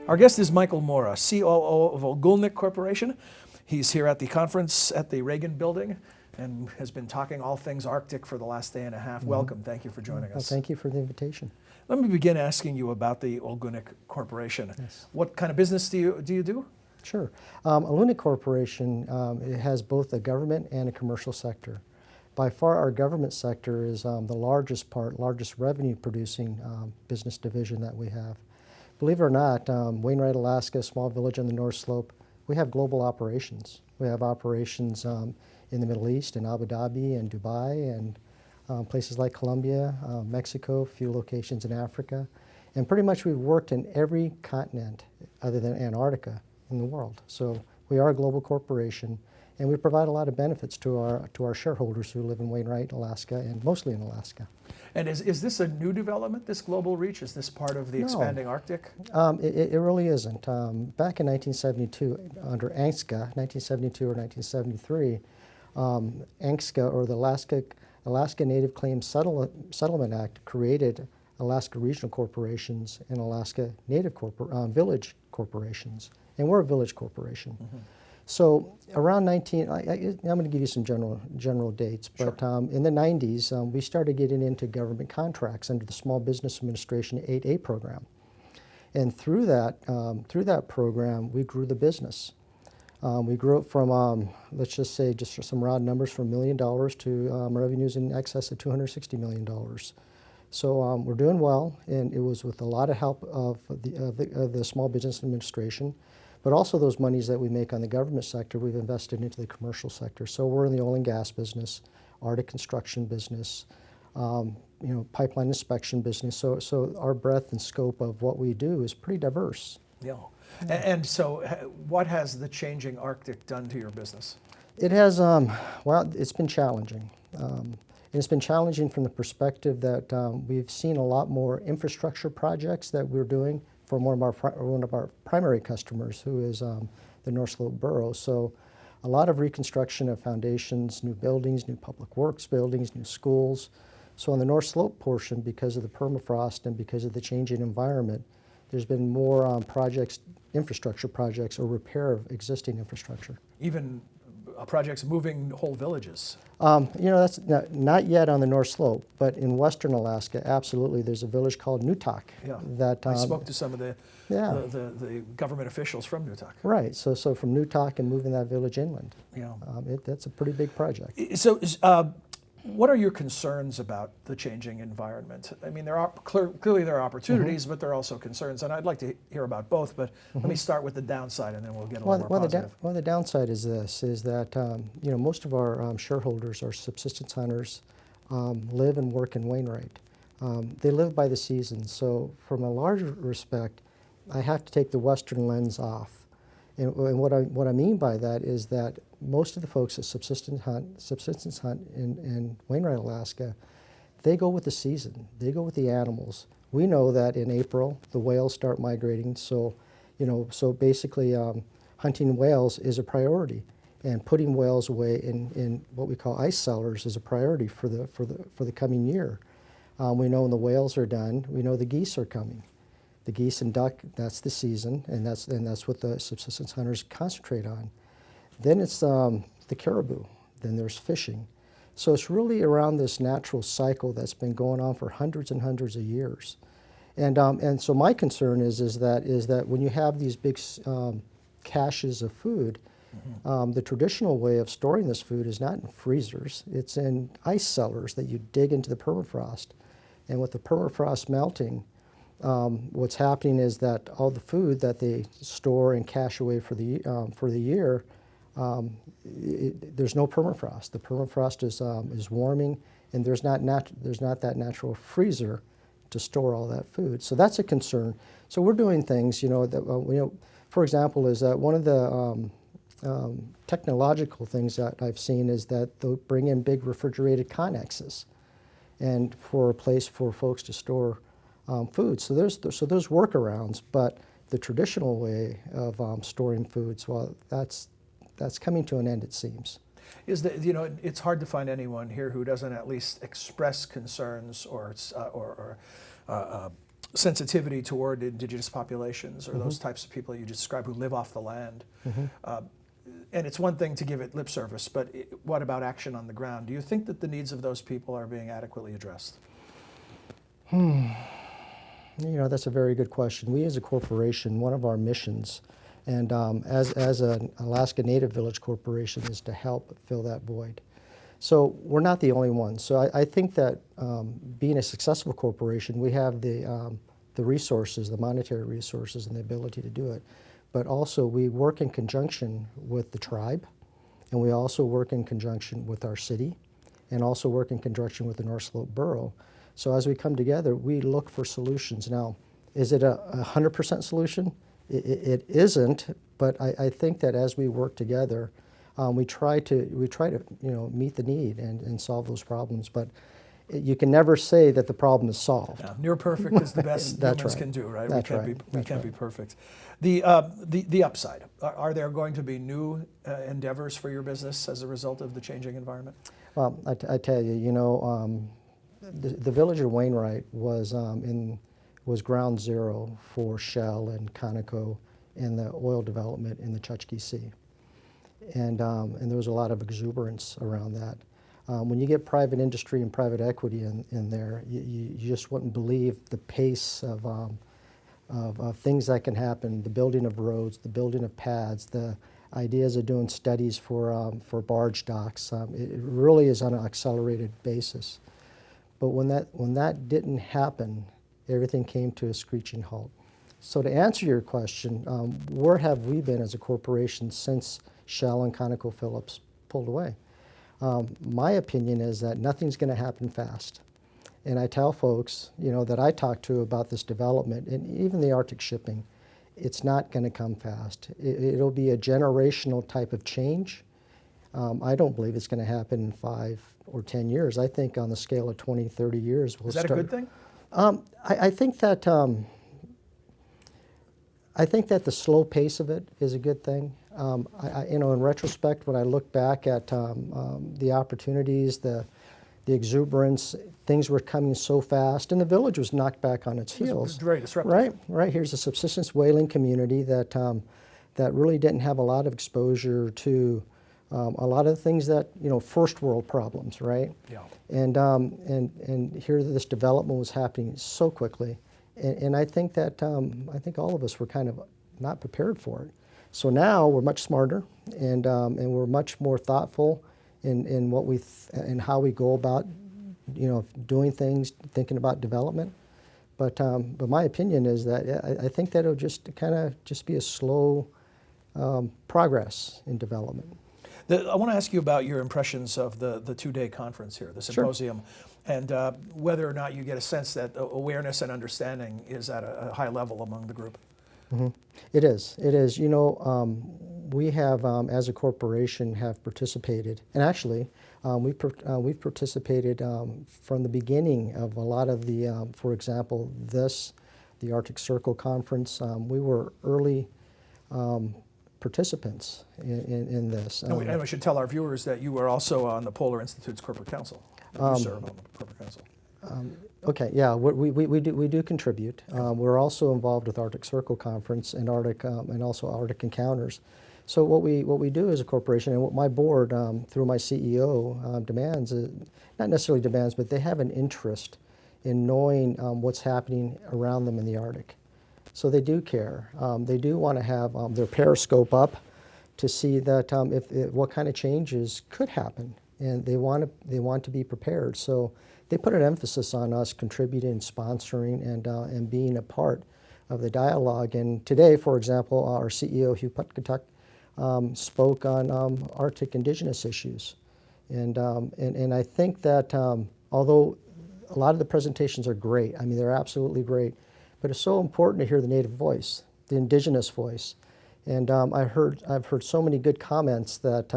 Our guest is Michael Mora, COO of Olgoonik Corporation. He's here at the conference at the Reagan Building and has been talking all things Arctic for the last day and a half. Welcome. Thank you for joining us. Thank you for the invitation. Let me begin asking you about the Olgoonik Corporation. Yes. What kind of business do you do? Sure. Olgoonik Corporation it has both a government and a commercial sector. By far, our government sector is the largest revenue producing business division that we have. Believe it or not, Wainwright, Alaska, small village on the North Slope, we have global operations. We have operations in the Middle East, in Abu Dhabi and Dubai, and places like Colombia, Mexico, a few locations in Africa. And pretty much we've worked in every continent other than Antarctica in the world. So we are a global corporation, and we provide a lot of benefits to our shareholders who live in Wainwright, Alaska, and mostly in Alaska. And is this a new development, this global reach? Is this part of the expanding Arctic? It really isn't. Back in 1972, under ANCSA, 1972 or 1973, ANCSA, or the Alaska Native Claims Settlement Act, created Alaska Regional Corporations and Alaska Native Village Corporations. And we're a village corporation. So around I'm going to give you some general dates, but sure. In the 90s, we started getting into government contracts under the Small Business Administration 8A program. And through that program, we grew the business. We grew it from, let's just say, just for some round numbers, from $1 million to revenues in excess of $260 million. So we're doing well, and it was with a lot of help of the Small Business Administration. But also those monies that we make on the government sector, we've invested into the commercial sector. So we're in the oil and gas business, Arctic construction business, pipeline inspection business. So our breadth and scope of what we do is pretty diverse. Yeah. And so what has the changing Arctic done to your business? It has, well, it's been challenging. And it's been challenging from the perspective that we've seen a lot more infrastructure projects that we're doing for one of our primary customers, who is the North Slope Borough. So a lot of reconstruction of foundations, new buildings, new public works buildings, new schools. So on the North Slope portion, because of the permafrost and because of the changing environment, there's been more infrastructure projects or repair of existing infrastructure. Even projects moving whole villages? That's not yet on the North Slope, but in western Alaska, absolutely. There's a village called Nutak. Yeah. That I spoke to some of the government officials from Nutak. Right. So from Nutak and moving that village inland. Yeah. That's a pretty big project. So, what are your concerns about the changing environment? I mean, clearly there are opportunities, but there are also concerns, and I'd like to hear about both. But let me start with the downside, and then we'll get a little more positive. The downside is this: is that most of our shareholders are subsistence hunters, live and work in Wainwright. They live by the season. So, from a larger respect, I have to take the Western lens off. And what I mean by that is that most of the folks that subsistence hunt in Wainwright, Alaska, they go with the season. They go with the animals. We know that in April the whales start migrating. So, basically, hunting whales is a priority, and putting whales away in what we call ice cellars is a priority for the coming year. We know when the whales are done. We know the geese are coming. The geese and duck, that's the season, and that's what the subsistence hunters concentrate on. Then it's the caribou. Then there's fishing. So it's really around this natural cycle that's been going on for hundreds and hundreds of years. And so my concern is that when you have these big caches of food, the traditional way of storing this food is not in freezers. It's in ice cellars that you dig into the permafrost. And with the permafrost melting, what's happening is that all the food that they store and cache away for the year, there's no permafrost. The permafrost is warming, and there's not that natural freezer to store all that food. So that's a concern. So we're doing things, for example, is that one of the technological things that I've seen is that they'll bring in big refrigerated connexes, and for a place for folks to store food. So there's workarounds, but the traditional way of storing foods, well, that's coming to an end, it seems. Is that, it's hard to find anyone here who doesn't at least express concerns or sensitivity toward indigenous populations or those types of people you describe who live off the land. And it's one thing to give it lip service, but what about action on the ground? Do you think that the needs of those people are being adequately addressed? That's a very good question. We as a corporation, one of our missions, and as an Alaska Native Village Corporation, is to help fill that void. So we're not the only ones. So I think that being a successful corporation, we have the resources, the monetary resources and the ability to do it. But also we work in conjunction with the tribe, and we also work in conjunction with our city, and also work in conjunction with the North Slope Borough. So as we come together, we look for solutions. Now, is it a 100% solution? It isn't, but I think that as we work together, we try to meet the need and solve those problems. But you can never say that the problem is solved. Yeah, near perfect is the best humans can do, right? That's we can't be perfect. The upside, are there going to be new endeavors for your business as a result of the changing environment? Well, I tell you, the village of Wainwright was ground zero for Shell and Conoco and the oil development in the Chukchi Sea. And there was a lot of exuberance around that. When you get private industry and private equity in there, you just wouldn't believe the pace of things that can happen, the building of roads, the building of pads, the ideas of doing studies for barge docks. It really is on an accelerated basis. But when that didn't happen, everything came to a screeching halt. So to answer your question, where have we been as a corporation since Shell and ConocoPhillips pulled away? My opinion is that nothing's going to happen fast. And I tell folks, that I talk to about this development, and even the Arctic shipping, it's not going to come fast. It'll be a generational type of change. I don't believe it's going to happen in 5 or 10 years. I think on the scale of 20, 30 years, we'll start. Is that a good thing? I think that the slow pace of it is a good thing. In retrospect, when I look back at the opportunities, the exuberance, things were coming so fast, and the village was knocked back on its heels. It was very disruptive. Right. Here's a subsistence whaling community that really didn't have a lot of exposure to a lot of the things that first world problems, right? Yeah. And here this development was happening so quickly, and I think that all of us were kind of not prepared for it. So now we're much smarter, and we're much more thoughtful in what in how we go about doing things, thinking about development. But my opinion is that I think that it'll just be a slow progress in development. I want to ask you about your impressions of the 2-day conference here, the symposium, and whether or not you get a sense that awareness and understanding is at a high level among the group. Mm-hmm. It is. We have, as a corporation, have participated, and actually, we've participated from the beginning of a lot of the, for example, the Arctic Circle conference. We were early participants in this. And we should tell our viewers that you are also on the Polar Institute's corporate council. You serve on the corporate council. Okay, yeah, we do contribute. We're also involved with Arctic Circle Conference and and also Arctic Encounters. So what we do as a corporation, and what my board, through my CEO, demands, not necessarily demands, but they have an interest in knowing what's happening around them in the Arctic. So they do care. They do want to have their periscope up to see that what kind of changes could happen, and they want to be prepared. So they put an emphasis on us contributing, sponsoring, and being a part of the dialogue. And today, for example, our CEO, Hugh Putkatuk, spoke on Arctic Indigenous issues. And I think that although a lot of the presentations are great, I mean, they're absolutely great, but it's so important to hear the Native voice, the Indigenous voice. And I've heard so many good comments that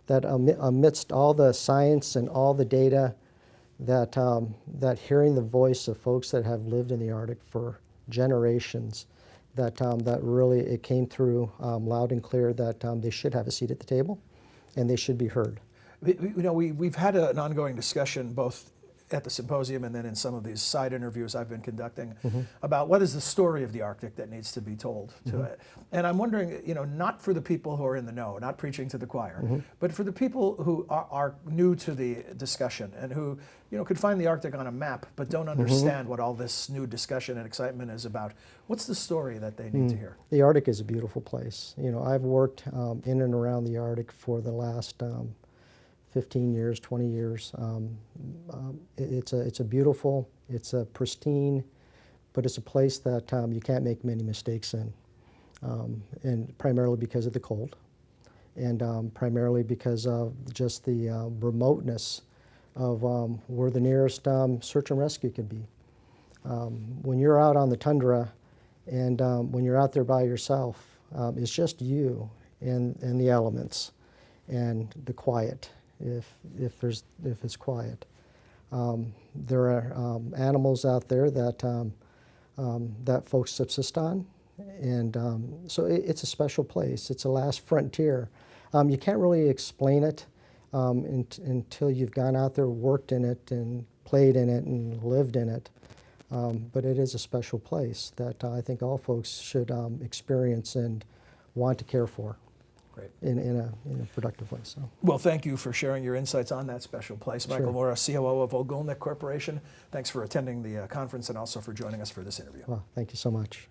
amidst all the science and all the data, that hearing the voice of folks that have lived in the Arctic for generations, that really it came through loud and clear that they should have a seat at the table, and they should be heard. We've had an ongoing discussion both at the symposium and then in some of these side interviews I've been conducting about what is the story of the Arctic that needs to be told to it. And I'm wondering, not for the people who are in the know, not preaching to the choir, but for the people who are new to the discussion and who, could find the Arctic on a map but don't understand what all this new discussion and excitement is about. What's the story that they need to hear? The Arctic is a beautiful place. I've worked in and around the Arctic for the last 15 years, 20 years. It's a beautiful, it's a pristine, but it's a place that you can't make many mistakes in, and primarily because of the cold, and primarily because of just the remoteness of where the nearest search and rescue could be. When you're out on the tundra and when you're out there by yourself, it's just you and the elements and the quiet, if it's quiet. There are animals out there that that folks subsist on, and so it's a special place. It's a last frontier. You can't really explain it until you've gone out there, worked in it, and played in it, and lived in it. But it is a special place that I think all folks should experience and want to care for. Great. In a productive way. So. Well, thank you for sharing your insights on that special place. Michael Sure. Mora, COO of Olgoonik Corporation. Thanks for attending the conference and also for joining us for this interview. Well, thank you so much.